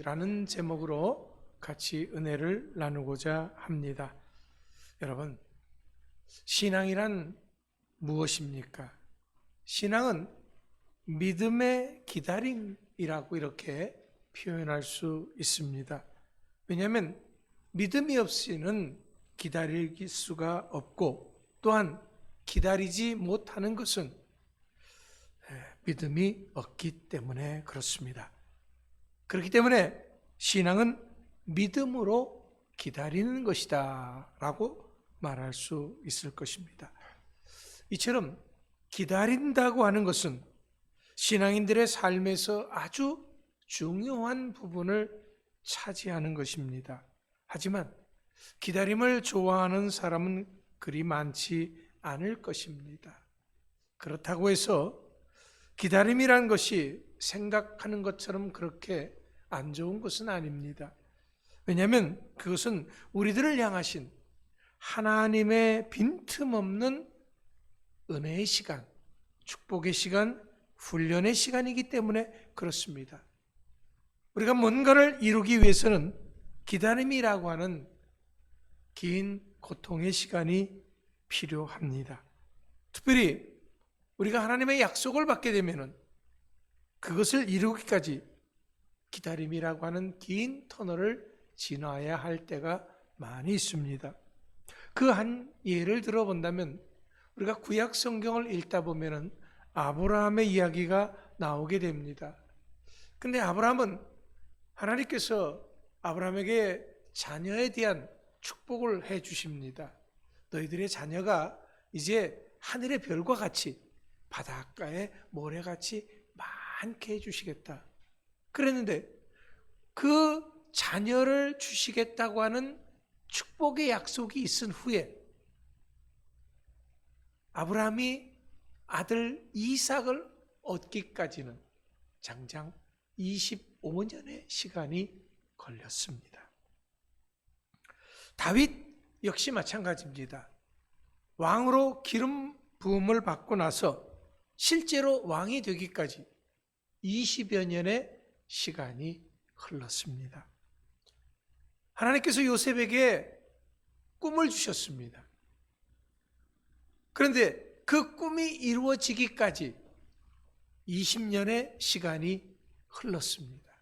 라는 제목으로 같이 은혜를 나누고자 합니다. 여러분, 신앙이란 무엇입니까? 신앙은 믿음의 기다림이라고 이렇게 표현할 수 있습니다. 왜냐하면 믿음이 없이는 기다릴 수가 없고, 또한 기다리지 못하는 것은 믿음이 없기 때문에 그렇습니다. 그렇기 때문에 신앙은 믿음으로 기다리는 것이다 라고 말할 수 있을 것입니다. 이처럼 기다린다고 하는 것은 신앙인들의 삶에서 아주 중요한 부분을 차지하는 것입니다. 하지만 기다림을 좋아하는 사람은 그리 많지 않을 것입니다. 그렇다고 해서 기다림이란 것이 생각하는 것처럼 그렇게 안 좋은 것은 아닙니다. 왜냐하면 그것은 우리들을 향하신 하나님의 빈틈없는 은혜의 시간, 축복의 시간, 훈련의 시간이기 때문에 그렇습니다. 우리가 뭔가를 이루기 위해서는 기다림이라고 하는 긴 고통의 시간이 필요합니다. 특별히 우리가 하나님의 약속을 받게 되면은 그것을 이루기까지 기다림이라고 하는 긴 터널을 지나야 할 때가 많이 있습니다. 그 한 예를 들어본다면 우리가 구약 성경을 읽다 보면은 아브라함의 이야기가 나오게 됩니다. 근데 아브라함은 하나님께서 아브라함에게 자녀에 대한 축복을 해 주십니다. 너희들의 자녀가 이제 하늘의 별과 같이 바닷가의 모래같이 많게 해주시겠다. 그랬는데 그 자녀를 주시겠다고 하는 축복의 약속이 있은 후에 아브라함이 아들 이삭을 얻기까지는 장장 25년의 시간이 걸렸습니다. 다윗 역시 마찬가지입니다. 왕으로 기름 부음을 받고 나서 실제로 왕이 되기까지 20여 년의 시간이 흘렀습니다. 하나님께서 요셉에게 꿈을 주셨습니다. 그런데 그 꿈이 이루어지기까지 20년의 시간이 흘렀습니다.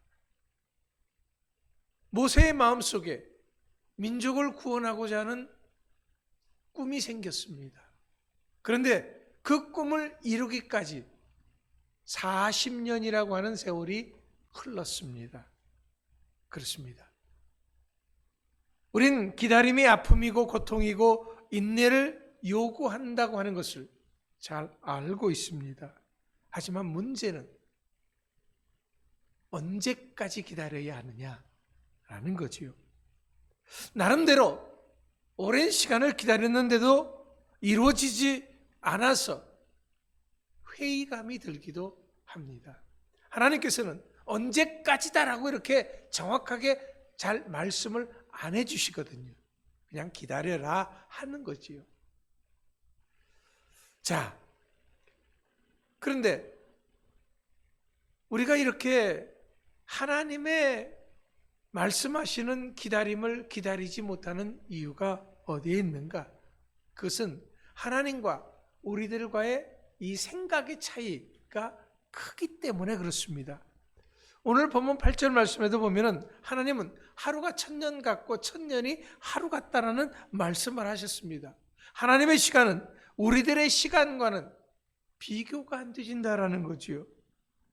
모세의 마음속에 민족을 구원하고자 하는 꿈이 생겼습니다. 그런데 그 꿈을 이루기까지 40년이라고 하는 세월이 흘렀습니다. 그렇습니다. 우린 기다림이 아픔이고 고통이고 인내를 요구한다고 하는 것을 잘 알고 있습니다. 하지만 문제는 언제까지 기다려야 하느냐라는 거지요. 나름대로 오랜 시간을 기다렸는데도 이루어지지 않아서 회의감이 들기도 합니다. 하나님께서는 언제까지다라고 이렇게 정확하게 잘 말씀을 안 해주시거든요. 그냥 기다려라 하는 거지요. 자, 그런데 우리가 이렇게 하나님의 말씀하시는 기다림을 기다리지 못하는 이유가 어디에 있는가? 그것은 하나님과 우리들과의 이 생각의 차이가 크기 때문에 그렇습니다. 오늘 본문 8절 말씀에도 보면은 하나님은 하루가 1000년 같고 1000년이 하루 같다라는 말씀을 하셨습니다. 하나님의 시간은 우리들의 시간과는 비교가 안 되신다라는 거지요.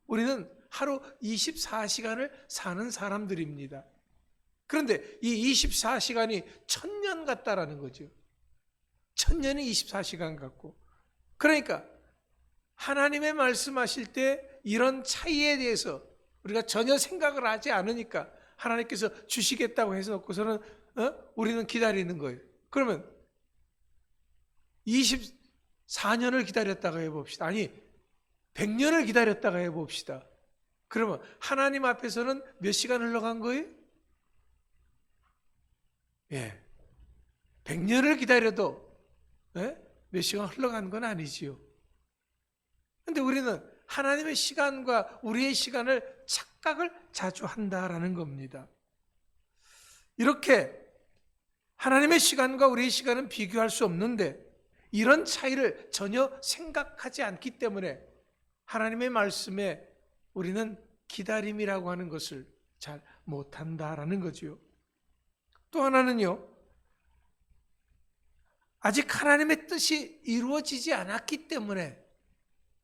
우리는 하루 24시간을 사는 사람들입니다. 그런데 이 24시간이 1000년 같다라는 거죠. 1000년이 24시간 같고. 그러니까 하나님의 말씀하실 때 이런 차이에 대해서 우리가 전혀 생각을 하지 않으니까 하나님께서 주시겠다고 해서 놓고서는 우리는 기다리는 거예요. 그러면 24년을 기다렸다가 해봅시다. 아니 100년을 기다렸다가 해봅시다. 그러면 하나님 앞에서는 몇 시간 흘러간 거예요? 예, 100년을 기다려도 몇 시간 흘러간 건 아니지요. 그런데 우리는 하나님의 시간과 우리의 시간을 착각을 자주 한다라는 겁니다. 이렇게 하나님의 시간과 우리의 시간은 비교할 수 없는데 이런 차이를 전혀 생각하지 않기 때문에 하나님의 말씀에 우리는 기다림이라고 하는 것을 잘 못한다라는 거지요. 또 하나는요, 아직 하나님의 뜻이 이루어지지 않았기 때문에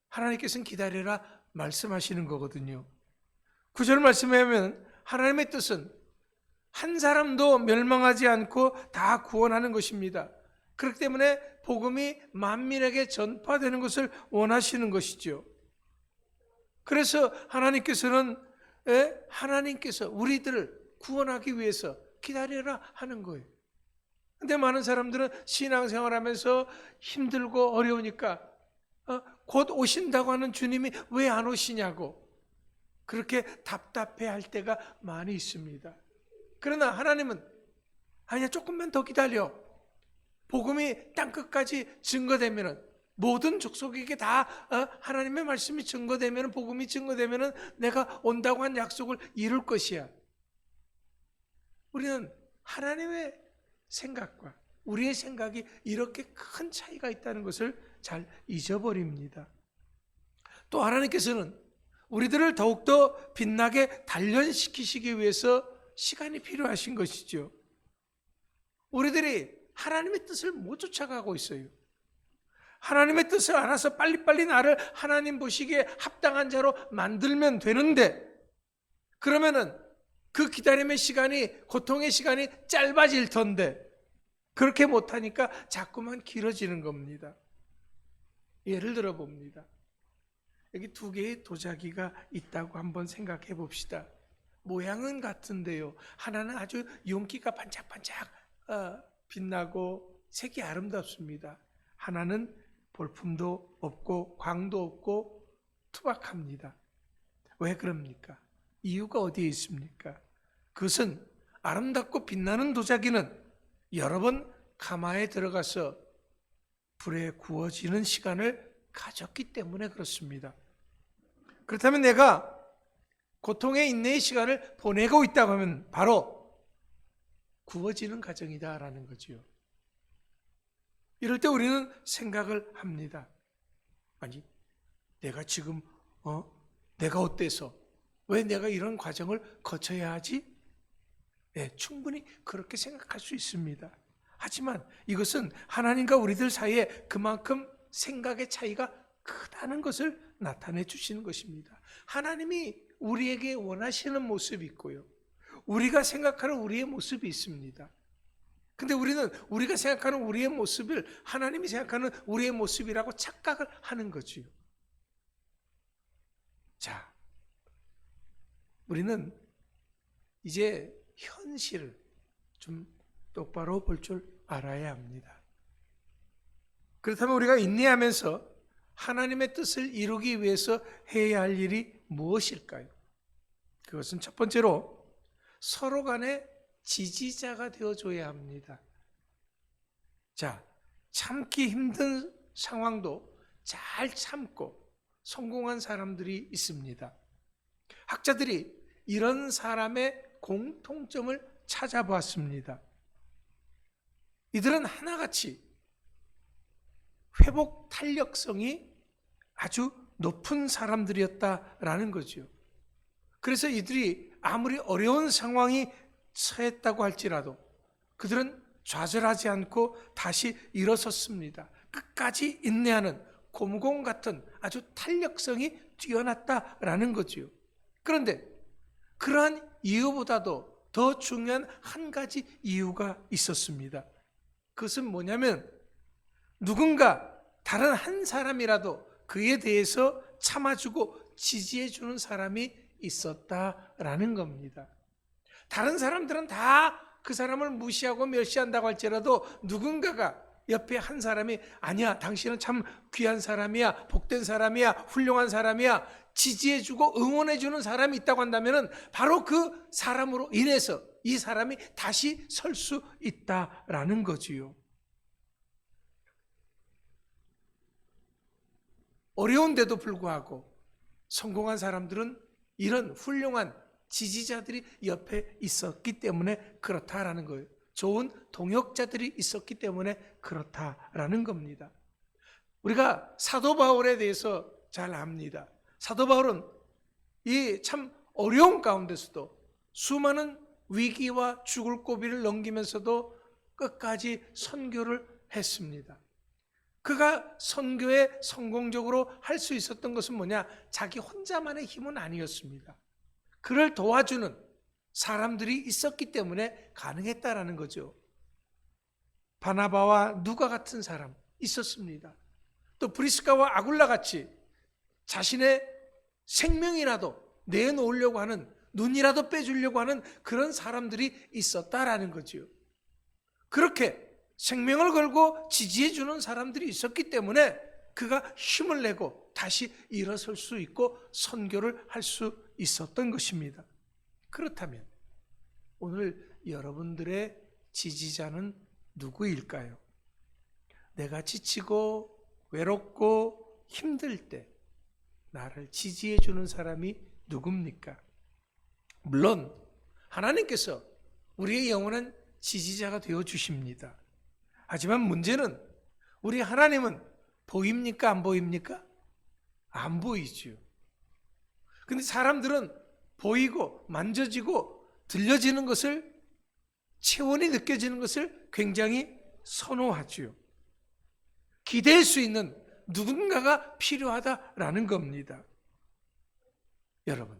하나님께서는 기다려라 말씀하시는 거거든요. 9절 말씀에 하면 하나님의 뜻은 한 사람도 멸망하지 않고 다 구원하는 것입니다. 그렇기 때문에 복음이 만민에게 전파되는 것을 원하시는 것이죠. 그래서 하나님께서는 하나님께서 우리들을 구원하기 위해서 기다려라 하는 거예요. 근데 많은 사람들은 신앙생활하면서 힘들고 어려우니까 곧 오신다고 하는 주님이 왜 안 오시냐고 그렇게 답답해할 때가 많이 있습니다. 그러나 하나님은 아니야, 조금만 더 기다려. 복음이 땅끝까지 증거되면은, 모든 족속에게 다 하나님의 말씀이 증거되면, 복음이 증거되면은 내가 온다고 한 약속을 이룰 것이야. 우리는 하나님의 생각과 우리의 생각이 이렇게 큰 차이가 있다는 것을 잘 잊어버립니다. 또 하나님께서는 우리들을 더욱더 빛나게 단련시키시기 위해서 시간이 필요하신 것이죠. 우리들이 하나님의 뜻을 못 쫓아가고 있어요. 하나님의 뜻을 알아서 빨리빨리 나를 하나님 보시기에 합당한 자로 만들면 되는데, 그러면은 그 기다림의 시간이, 고통의 시간이 짧아질 텐데 그렇게 못하니까 자꾸만 길어지는 겁니다. 예를 들어 봅니다. 여기 두 개의 도자기가 있다고 한번 생각해 봅시다. 모양은 같은데요, 하나는 아주 윤기가 반짝반짝 빛나고 색이 아름답습니다. 하나는 볼품도 없고 광도 없고 투박합니다. 왜 그럽니까? 이유가 어디에 있습니까? 그것은 아름답고 빛나는 도자기는 여러 번 가마에 들어가서 불에 구워지는 시간을 가졌기 때문에 그렇습니다. 그렇다면 내가 고통의 인내의 시간을 보내고 있다고 하면 바로 구워지는 과정이다라는 거지요. 이럴 때 우리는 생각을 합니다. 아니, 내가 지금 내가 어때서 왜 내가 이런 과정을 거쳐야 하지? 네, 충분히 그렇게 생각할 수 있습니다. 하지만 이것은 하나님과 우리들 사이에 그만큼 생각의 차이가 크다는 것을 나타내 주시는 것입니다. 하나님이 우리에게 원하시는 모습이 있고요, 우리가 생각하는 우리의 모습이 있습니다. 근데 우리는 우리가 생각하는 우리의 모습을 하나님이 생각하는 우리의 모습이라고 착각을 하는 거지요. 자, 우리는 이제 현실을 좀 똑바로 볼 줄 알아야 합니다. 그렇다면 우리가 인내하면서 하나님의 뜻을 이루기 위해서 해야 할 일이 무엇일까요? 그것은 첫 번째로 서로 간에 지지자가 되어줘야 합니다. 자, 참기 힘든 상황도 잘 참고 성공한 사람들이 있습니다. 학자들이 이런 사람의 공통점을 찾아보았습니다. 이들은 하나같이 회복 탄력성이 아주 높은 사람들이었다라는 거죠. 그래서 이들이 아무리 어려운 상황이 처했다고 할지라도 그들은 좌절하지 않고 다시 일어섰습니다. 끝까지 인내하는 곰곰 같은 아주 탄력성이 뛰어났다라는 거지요. 그런데 그러한 이유보다도 더 중요한 한 가지 이유가 있었습니다. 그것은 뭐냐면 누군가 다른 한 사람이라도 그에 대해서 참아주고 지지해주는 사람이 있었다라는 겁니다. 다른 사람들은 다 그 사람을 무시하고 멸시한다고 할지라도 누군가가 옆에 한 사람이 아니야, 당신은 참 귀한 사람이야, 복된 사람이야, 훌륭한 사람이야, 지지해주고 응원해주는 사람이 있다고 한다면 바로 그 사람으로 인해서 이 사람이 다시 설 수 있다라는 거지요. 어려운데도 불구하고 성공한 사람들은 이런 훌륭한 지지자들이 옆에 있었기 때문에 그렇다라는 거예요. 좋은 동역자들이 있었기 때문에 그렇다라는 겁니다. 우리가 사도 바울에 대해서 잘 압니다. 사도 바울은 이 참 어려운 가운데서도 수많은 위기와 죽을 고비를 넘기면서도 끝까지 선교를 했습니다. 그가 선교에 성공적으로 할 수 있었던 것은 뭐냐? 자기 혼자만의 힘은 아니었습니다. 그를 도와주는 사람들이 있었기 때문에 가능했다라는 거죠. 바나바와 누가 같은 사람 있었습니다. 또 브리스가와 아굴라 같이 자신의 생명이라도 내놓으려고 하는, 눈이라도 빼주려고 하는 그런 사람들이 있었다라는 거죠. 그렇게 생명을 걸고 지지해 주는 사람들이 있었기 때문에 그가 힘을 내고 다시 일어설 수 있고 선교를 할 수 있었던 것입니다. 그렇다면 오늘 여러분들의 지지자는 누구일까요? 내가 지치고 외롭고 힘들 때 나를 지지해 주는 사람이 누굽니까? 물론 하나님께서 우리의 영원한 지지자가 되어 주십니다. 하지만 문제는 우리 하나님은 보입니까? 안 보입니까? 안 보이죠. 근데 사람들은 보이고 만져지고 들려지는 것을, 체온이 느껴지는 것을 굉장히 선호하죠. 기댈 수 있는 누군가가 필요하다라는 겁니다. 여러분,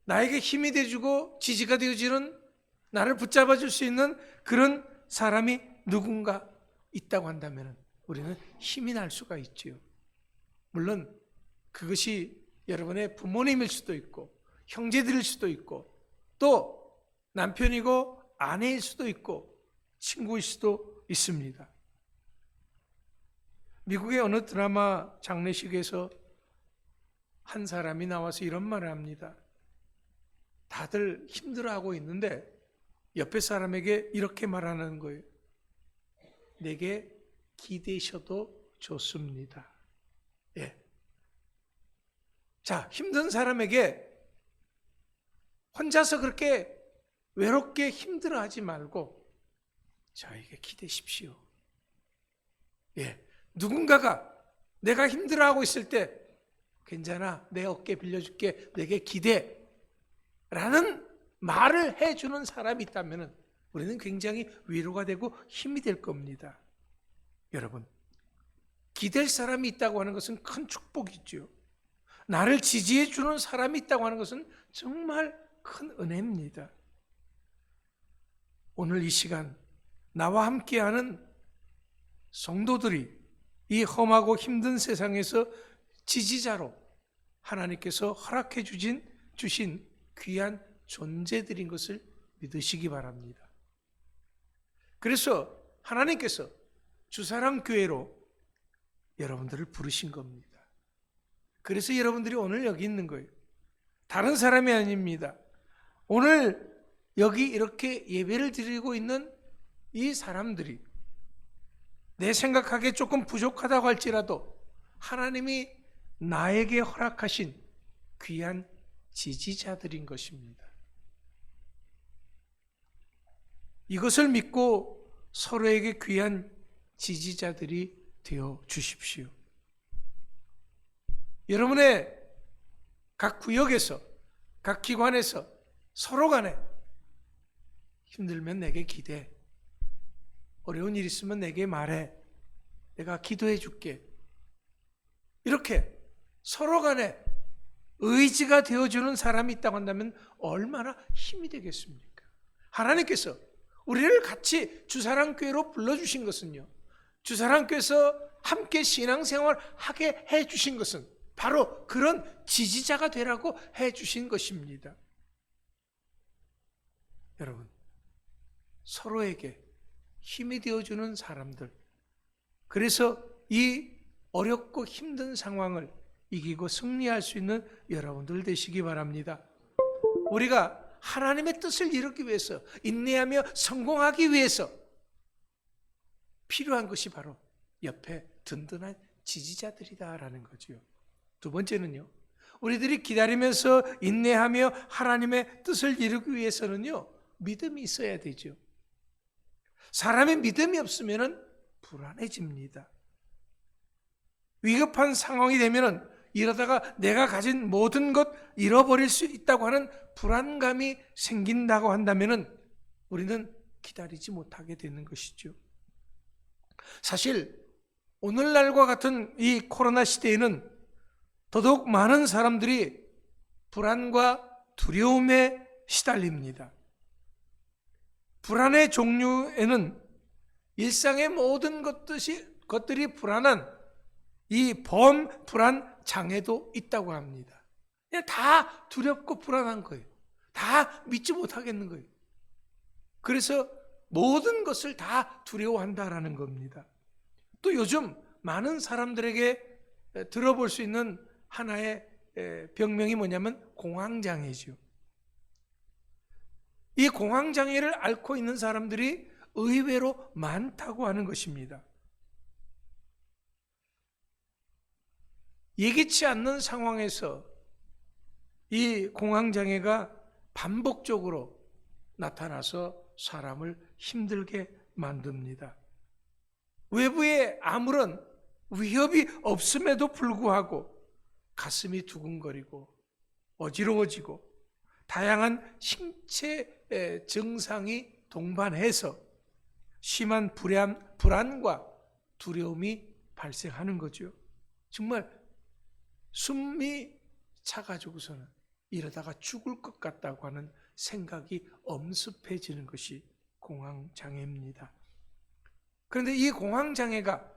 나에게 힘이 되어주고 지지가 되어주는, 나를 붙잡아 줄 수 있는 그런 사람이 누군가 있다고 한다면 우리는 힘이 날 수가 있지요. 물론 그것이 여러분의 부모님일 수도 있고 형제들일 수도 있고 또 남편이고 아내일 수도 있고 친구일 수도 있습니다. 미국의 어느 드라마 장례식에서 한 사람이 나와서 이런 말을 합니다. 다들 힘들어하고 있는데 옆에 사람에게 이렇게 말하는 거예요. 내게 기대셔도 좋습니다. 예. 자, 힘든 사람에게 혼자서 그렇게 외롭게 힘들어하지 말고 저에게 기대십시오. 예. 누군가가 내가 힘들어하고 있을 때 괜찮아, 내 어깨 빌려줄게, 내게 기대 라는 말을 해주는 사람이 있다면 우리는 굉장히 위로가 되고 힘이 될 겁니다. 여러분, 기댈 사람이 있다고 하는 것은 큰 축복이죠. 나를 지지해 주는 사람이 있다고 하는 것은 정말 큰 은혜입니다. 오늘 이 시간 나와 함께하는 성도들이 이 험하고 힘든 세상에서 지지자로 하나님께서 허락해 주신 귀한 존재들인 것을 믿으시기 바랍니다. 그래서 하나님께서 주사랑교회로 여러분들을 부르신 겁니다. 그래서 여러분들이 오늘 여기 있는 거예요. 다른 사람이 아닙니다. 오늘 여기 이렇게 예배를 드리고 있는 이 사람들이 내 생각하기에 조금 부족하다고 할지라도 하나님이 나에게 허락하신 귀한 지지자들인 것입니다. 이것을 믿고 서로에게 귀한 지지자들이 되어 주십시오. 여러분의 각 구역에서, 각 기관에서 서로 간에 힘들면 내게 기대, 어려운 일 있으면 내게 말해, 내가 기도해 줄게. 이렇게 서로 간에 의지가 되어주는 사람이 있다고 한다면 얼마나 힘이 되겠습니까? 하나님께서 우리를 같이 주사랑교회로 불러주신 것은요, 주사랑교회에서 함께 신앙생활 하게 해주신 것은 바로 그런 지지자가 되라고 해주신 것입니다. 여러분, 서로에게 힘이 되어주는 사람들, 그래서 이 어렵고 힘든 상황을 이기고 승리할 수 있는 여러분들 되시기 바랍니다. 우리가 하나님의 뜻을 이루기 위해서, 인내하며 성공하기 위해서 필요한 것이 바로 옆에 든든한 지지자들이다라는 거죠. 두 번째는요, 우리들이 기다리면서 인내하며 하나님의 뜻을 이루기 위해서는요, 믿음이 있어야 되죠. 사람의 믿음이 없으면 불안해집니다. 위급한 상황이 되면 이러다가 내가 가진 모든 것 잃어버릴 수 있다고 하는 불안감이 생긴다고 한다면 우리는 기다리지 못하게 되는 것이죠. 사실 오늘날과 같은 이 코로나 시대에는 더더욱 많은 사람들이 불안과 두려움에 시달립니다. 불안의 종류에는 일상의 모든 것들이 불안한 이 범불안 장애도 있다고 합니다. 그냥 다 두렵고 불안한 거예요. 다 믿지 못하겠는 거예요. 그래서 모든 것을 다 두려워한다라는 겁니다. 또 요즘 많은 사람들에게 들어볼 수 있는 하나의 병명이 뭐냐면 공황장애죠. 이 공황장애를 앓고 있는 사람들이 의외로 많다고 하는 것입니다. 예기치 않는 상황에서 이 공황장애가 반복적으로 나타나서 사람을 힘들게 만듭니다. 외부에 아무런 위협이 없음에도 불구하고 가슴이 두근거리고 어지러워지고 다양한 신체 증상이 동반해서 심한 불안과 두려움이 발생하는 거죠. 정말 숨이 차가지고서는 이러다가 죽을 것 같다고 하는 생각이 엄습해지는 것이 공황장애입니다. 그런데 이 공황장애가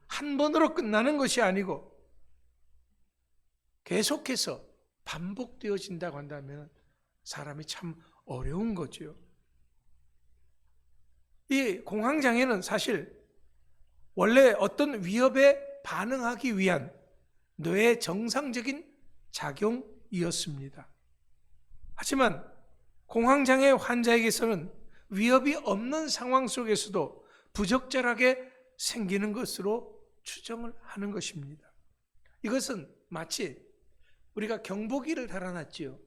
한 번으로 끝나는 것이 아니고 계속해서 반복되어진다고 한다면 사람이 참 어려운 거죠. 이 공황장애는 사실 원래 어떤 위협에 반응하기 위한 뇌의 정상적인 작용이었습니다. 하지만 공황장애 환자에게서는 위협이 없는 상황 속에서도 부적절하게 생기는 것으로 추정을 하는 것입니다. 이것은 마치 우리가 경보기를 달아놨지요.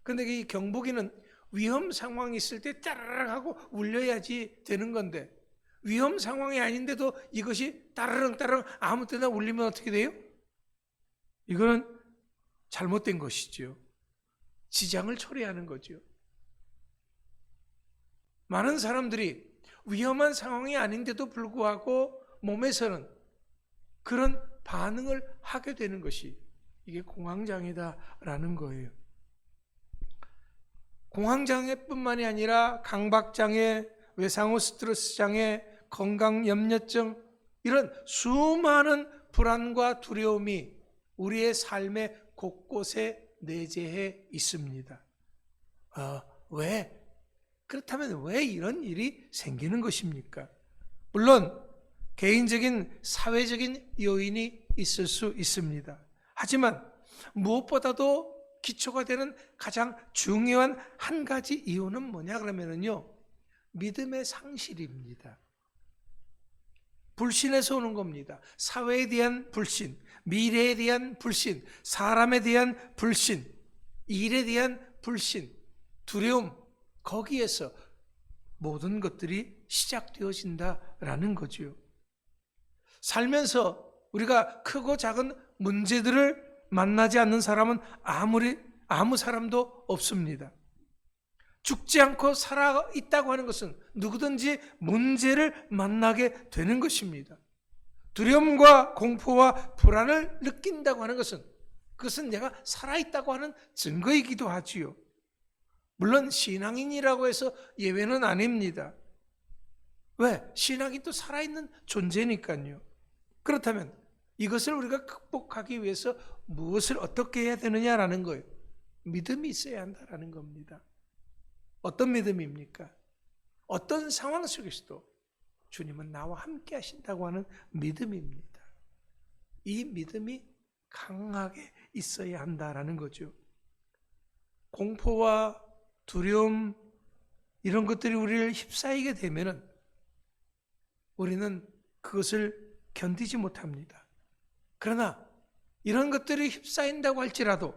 그런데 이 경보기는 위험 상황이 있을 때 따르릉 하고 울려야지 되는 건데 위험 상황이 아닌데도 이것이 따르릉 따르릉 아무 때나 울리면 어떻게 돼요? 이거는 잘못된 것이죠. 지장을 초래하는 거죠. 많은 사람들이 위험한 상황이 아닌데도 불구하고 몸에서는 그런 반응을 하게 되는 것이 이게 공황장애다라는 거예요. 공황장애뿐만이 아니라 강박장애, 외상후 스트레스 장애, 건강염려증 이런 수많은 불안과 두려움이 우리의 삶의 곳곳에 내재해 있습니다. 왜? 그렇다면 왜 이런 일이 생기는 것입니까? 물론 개인적인 사회적인 요인이 있을 수 있습니다. 하지만 무엇보다도 기초가 되는 가장 중요한 한 가지 이유는 뭐냐 그러면요, 믿음의 상실입니다. 불신에서 오는 겁니다. 사회에 대한 불신, 미래에 대한 불신, 사람에 대한 불신, 일에 대한 불신, 두려움, 거기에서 모든 것들이 시작되어진다라는 거지요. 살면서 우리가 크고 작은 문제들을 만나지 않는 사람은 아무 사람도 없습니다. 죽지 않고 살아 있다고 하는 것은 누구든지 문제를 만나게 되는 것입니다. 두려움과 공포와 불안을 느낀다고 하는 것은 그것은 내가 살아있다고 하는 증거이기도 하지요. 물론 신앙인이라고 해서 예외는 아닙니다. 왜? 신앙인도 살아있는 존재니까요. 그렇다면 이것을 우리가 극복하기 위해서 무엇을 어떻게 해야 되느냐라는 거예요. 믿음이 있어야 한다라는 겁니다. 어떤 믿음입니까? 어떤 상황 속에서도 주님은 나와 함께 하신다고 하는 믿음입니다. 이 믿음이 강하게 있어야 한다라는 거죠. 공포와 두려움 이런 것들이 우리를 휩싸이게 되면은 우리는 그것을 견디지 못합니다. 그러나 이런 것들이 휩싸인다고 할지라도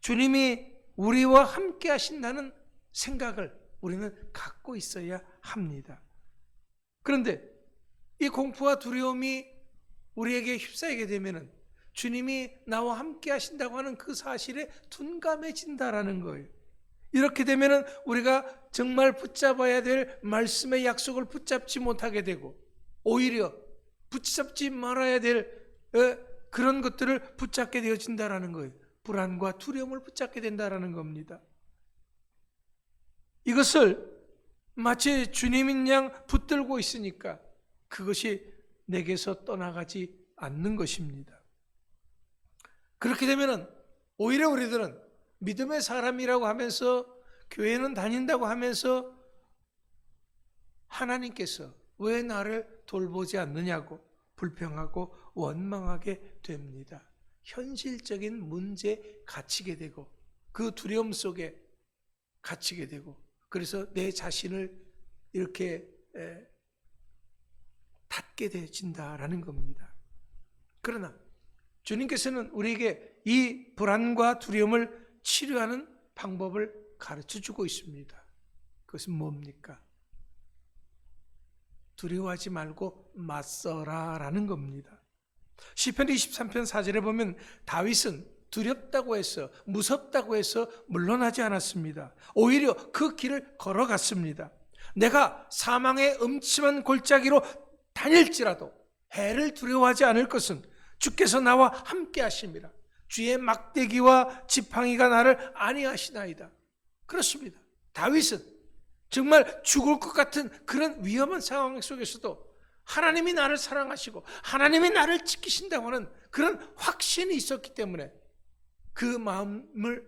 주님이 우리와 함께 하신다는 생각을 우리는 갖고 있어야 합니다. 그런데 이 공포와 두려움이 우리에게 휩싸이게 되면 주님이 나와 함께 하신다고 하는 그 사실에 둔감해진다라는 거예요. 이렇게 되면 우리가 정말 붙잡아야 될 말씀의 약속을 붙잡지 못하게 되고 오히려 붙잡지 말아야 될 그런 것들을 붙잡게 되어진다라는 거예요. 불안과 두려움을 붙잡게 된다라는 겁니다. 이것을 마치 주님인 양 붙들고 있으니까 그것이 내게서 떠나가지 않는 것입니다. 그렇게 되면 오히려 우리들은 믿음의 사람이라고 하면서 교회는 다닌다고 하면서 하나님께서 왜 나를 돌보지 않느냐고 불평하고 원망하게 됩니다. 현실적인 문제에 갇히게 되고 그 두려움 속에 갇히게 되고 그래서 내 자신을 이렇게 닫게 되진다라는 겁니다. 그러나 주님께서는 우리에게 이 불안과 두려움을 치료하는 방법을 가르쳐주고 있습니다. 그것은 뭡니까? 두려워하지 말고 맞서라라는 겁니다. 시편 23편 4절에 보면 다윗은 두렵다고 해서 무섭다고 해서 물러나지 않았습니다. 오히려 그 길을 걸어갔습니다. 내가 사망의 음침한 골짜기로 다닐지라도 해를 두려워하지 않을 것은 주께서 나와 함께 하심이라. 주의 막대기와 지팡이가 나를 안위하시나이다. 그렇습니다. 다윗은 정말 죽을 것 같은 그런 위험한 상황 속에서도 하나님이 나를 사랑하시고 하나님이 나를 지키신다고 하는 그런 확신이 있었기 때문에 그 마음을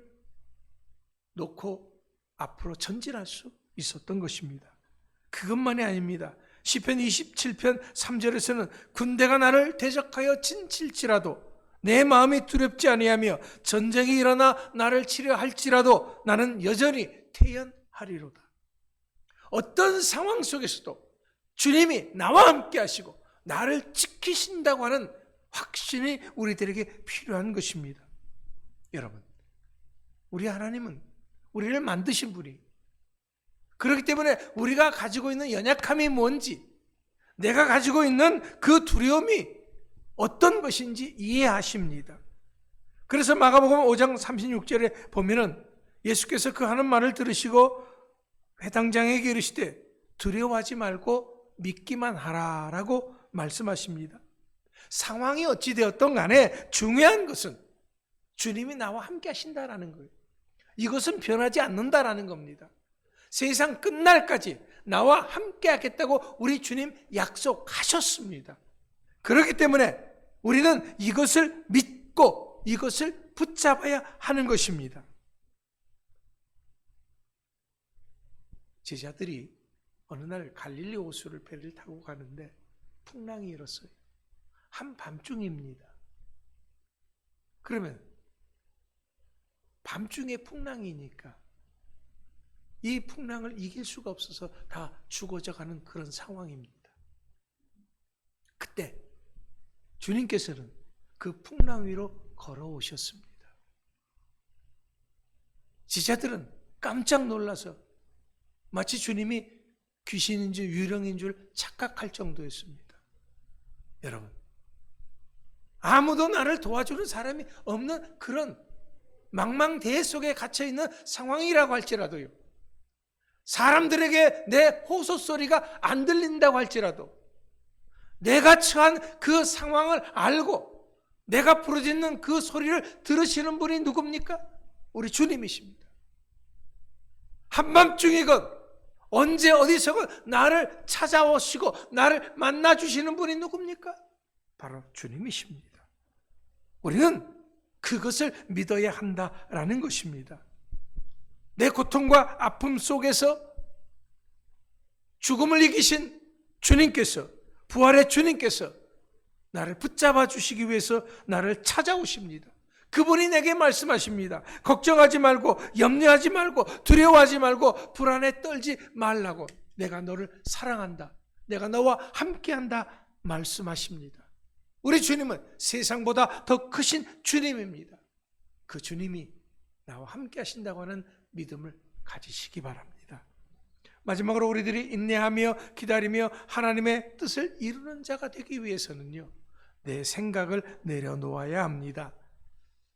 놓고 앞으로 전진할 수 있었던 것입니다. 그것만이 아닙니다. 시편 27편 3절에서는 군대가 나를 대적하여 진칠지라도 내 마음이 두렵지 아니하며 전쟁이 일어나 나를 치려 할지라도 나는 여전히 태연하리로다. 어떤 상황 속에서도 주님이 나와 함께 하시고 나를 지키신다고 하는 확신이 우리들에게 필요한 것입니다. 여러분, 우리 하나님은 우리를 만드신 분이 그렇기 때문에 우리가 가지고 있는 연약함이 뭔지 내가 가지고 있는 그 두려움이 어떤 것인지 이해하십니다. 그래서 마가복음 5장 36절에 보면은 예수께서 그 하는 말을 들으시고 회당장에게 이르시되 두려워하지 말고 믿기만 하라라고 말씀하십니다. 상황이 어찌 되었던 간에 중요한 것은 주님이 나와 함께 하신다라는 거예요. 이것은 변하지 않는다라는 겁니다. 세상 끝날까지 나와 함께 하겠다고 우리 주님 약속하셨습니다. 그렇기 때문에 우리는 이것을 믿고 이것을 붙잡아야 하는 것입니다. 제자들이 어느 날 갈릴리 호수를 배를 타고 가는데 풍랑이 일었어요. 한밤중입니다. 그러면 밤중에 풍랑이니까 이 풍랑을 이길 수가 없어서 다 죽어져 가는 그런 상황입니다. 그때 주님께서는 그 풍랑 위로 걸어오셨습니다. 제자들은 깜짝 놀라서 마치 주님이 귀신인 줄 유령인 줄 착각할 정도였습니다. 여러분, 아무도 나를 도와주는 사람이 없는 그런 망망대해 속에 갇혀있는 상황이라고 할지라도요, 사람들에게 내 호소 소리가 안 들린다고 할지라도 내가 처한 그 상황을 알고 내가 부르짖는 그 소리를 들으시는 분이 누굽니까? 우리 주님이십니다. 한밤중이건 언제 어디서건 나를 찾아오시고 나를 만나주시는 분이 누굽니까? 바로 주님이십니다. 우리는 그것을 믿어야 한다라는 것입니다. 내 고통과 아픔 속에서 죽음을 이기신 주님께서, 부활의 주님께서 나를 붙잡아 주시기 위해서 나를 찾아오십니다. 그분이 내게 말씀하십니다. 걱정하지 말고, 염려하지 말고, 두려워하지 말고, 불안에 떨지 말라고. 내가 너를 사랑한다. 내가 너와 함께한다 말씀하십니다. 우리 주님은 세상보다 더 크신 주님입니다. 그 주님이 나와 함께 하신다고 하는 믿음을 가지시기 바랍니다. 마지막으로 우리들이 인내하며 기다리며 하나님의 뜻을 이루는 자가 되기 위해서는요, 내 생각을 내려놓아야 합니다.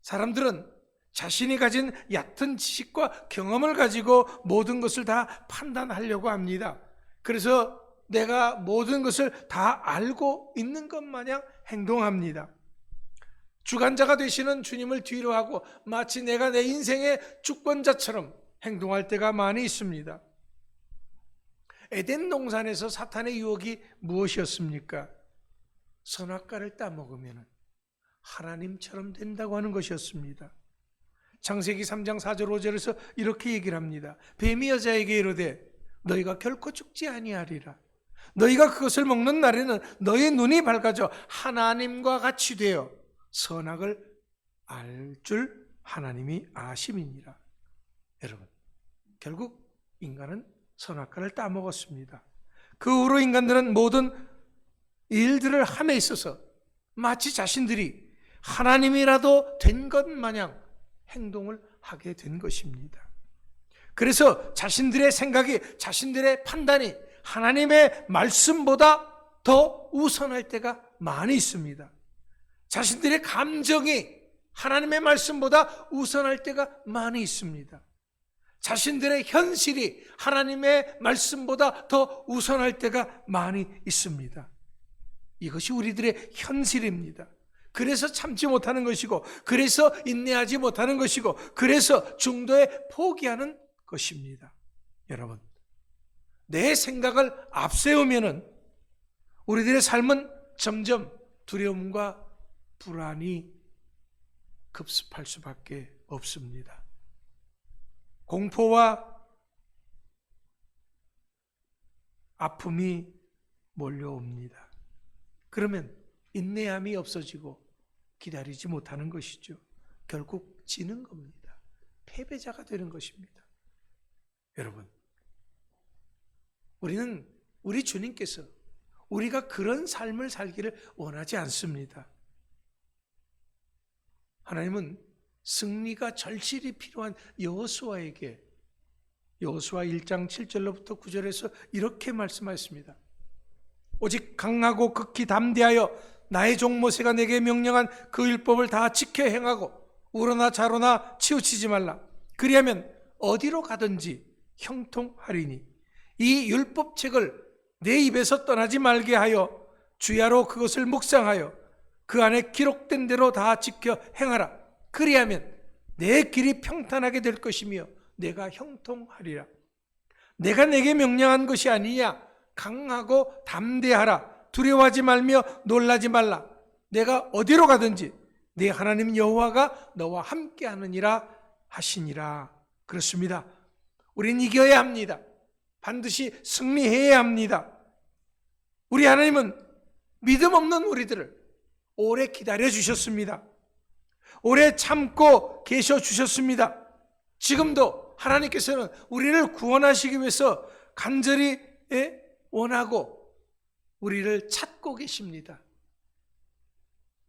사람들은 자신이 가진 얕은 지식과 경험을 가지고 모든 것을 다 판단하려고 합니다. 그래서 내가 모든 것을 다 알고 있는 것 마냥 행동합니다. 주관자가 되시는 주님을 뒤로 하고 마치 내가 내 인생의 주권자처럼 행동할 때가 많이 있습니다. 에덴 동산에서 사탄의 유혹이 무엇이었습니까? 선악과를 따먹으면 하나님처럼 된다고 하는 것이었습니다. 창세기 3장 4절 5절에서 이렇게 얘기를 합니다. 뱀이 여자에게 이르되 너희가 결코 죽지 아니하리라. 너희가 그것을 먹는 날에는 너희 눈이 밝아져 하나님과 같이 되어 선악을 알 줄 하나님이 아심이니라. 여러분, 결국 인간은 선악과를 따먹었습니다. 그 후로 인간들은 모든 일들을 함에 있어서 마치 자신들이 하나님이라도 된 것 마냥 행동을 하게 된 것입니다. 그래서 자신들의 생각이, 자신들의 판단이 하나님의 말씀보다 더 우선할 때가 많이 있습니다. 자신들의 감정이 하나님의 말씀보다 우선할 때가 많이 있습니다. 자신들의 현실이 하나님의 말씀보다 더 우선할 때가 많이 있습니다. 이것이 우리들의 현실입니다. 그래서 참지 못하는 것이고, 그래서 인내하지 못하는 것이고, 그래서 중도에 포기하는 것입니다. 여러분, 내 생각을 앞세우면은 우리들의 삶은 점점 두려움과 불안이 급습할 수밖에 없습니다. 공포와 아픔이 몰려옵니다. 그러면 인내함이 없어지고 기다리지 못하는 것이죠. 결국 지는 겁니다. 패배자가 되는 것입니다. 여러분, 우리 주님께서 우리가 그런 삶을 살기를 원하지 않습니다. 하나님은 승리가 절실히 필요한 여호수아에게 여호수아 1장 7절로부터 9절에서 이렇게 말씀하였습니다. 오직 강하고 극히 담대하여 나의 종 모세가 내게 명령한 그 율법을 다 지켜 행하고 우러나 좌로나 치우치지 말라. 그리하면 어디로 가든지 형통하리니 이 율법책을 내 입에서 떠나지 말게 하여 주야로 그것을 묵상하여 그 안에 기록된 대로 다 지켜 행하라. 그리하면 내 길이 평탄하게 될 것이며 내가 형통하리라. 내가 내게 명령한 것이 아니냐. 강하고 담대하라. 두려워하지 말며 놀라지 말라. 내가 어디로 가든지 네 하나님 여호와가 너와 함께 하느니라 하시니라. 그렇습니다. 우린 이겨야 합니다. 반드시 승리해야 합니다. 우리 하나님은 믿음 없는 우리들을 오래 기다려 주셨습니다. 오래 참고 계셔 주셨습니다. 지금도 하나님께서는 우리를 구원하시기 위해서 간절히 원하고 우리를 찾고 계십니다.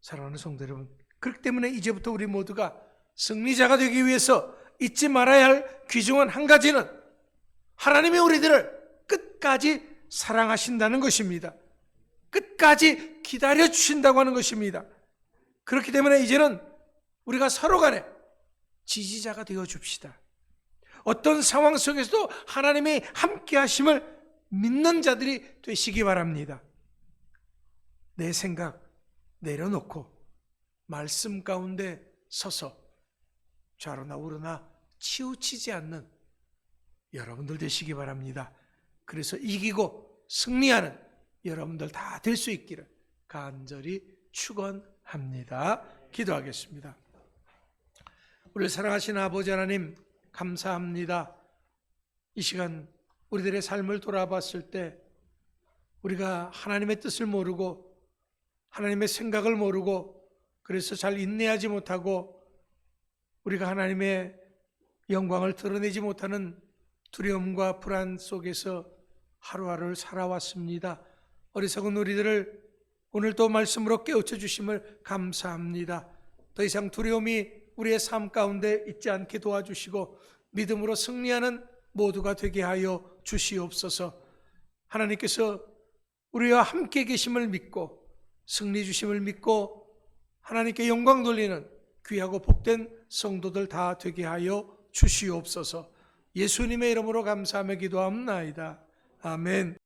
사랑하는 성도 여러분, 그렇기 때문에 이제부터 우리 모두가 승리자가 되기 위해서 잊지 말아야 할 귀중한 한 가지는 하나님이 우리들을 끝까지 사랑하신다는 것입니다. 끝까지 기다려 주신다고 하는 것입니다. 그렇기 때문에 이제는 우리가 서로 간에 지지자가 되어 줍시다. 어떤 상황 속에서도 하나님이 함께 하심을 믿는 자들이 되시기 바랍니다. 내 생각 내려놓고 말씀 가운데 서서 좌로나 우로나 치우치지 않는 여러분들 되시기 바랍니다. 그래서 이기고 승리하는 여러분들 다 될 수 있기를 간절히 축원합니다. 기도하겠습니다. 우리를 사랑하시는 아버지 하나님, 감사합니다. 이 시간 우리들의 삶을 돌아봤을 때 우리가 하나님의 뜻을 모르고 하나님의 생각을 모르고 그래서 잘 인내하지 못하고 우리가 하나님의 영광을 드러내지 못하는 두려움과 불안 속에서 하루하루를 살아왔습니다. 어리석은 우리들을 오늘도 말씀으로 깨우쳐 주심을 감사합니다. 더 이상 두려움이 우리의 삶 가운데 있지 않게 도와주시고 믿음으로 승리하는 모두가 되게 하여 주시옵소서. 하나님께서 우리와 함께 계심을 믿고 승리 주심을 믿고 하나님께 영광 돌리는 귀하고 복된 성도들 다 되게 하여 주시옵소서. 예수님의 이름으로 감사하며 기도합나이다. 아멘.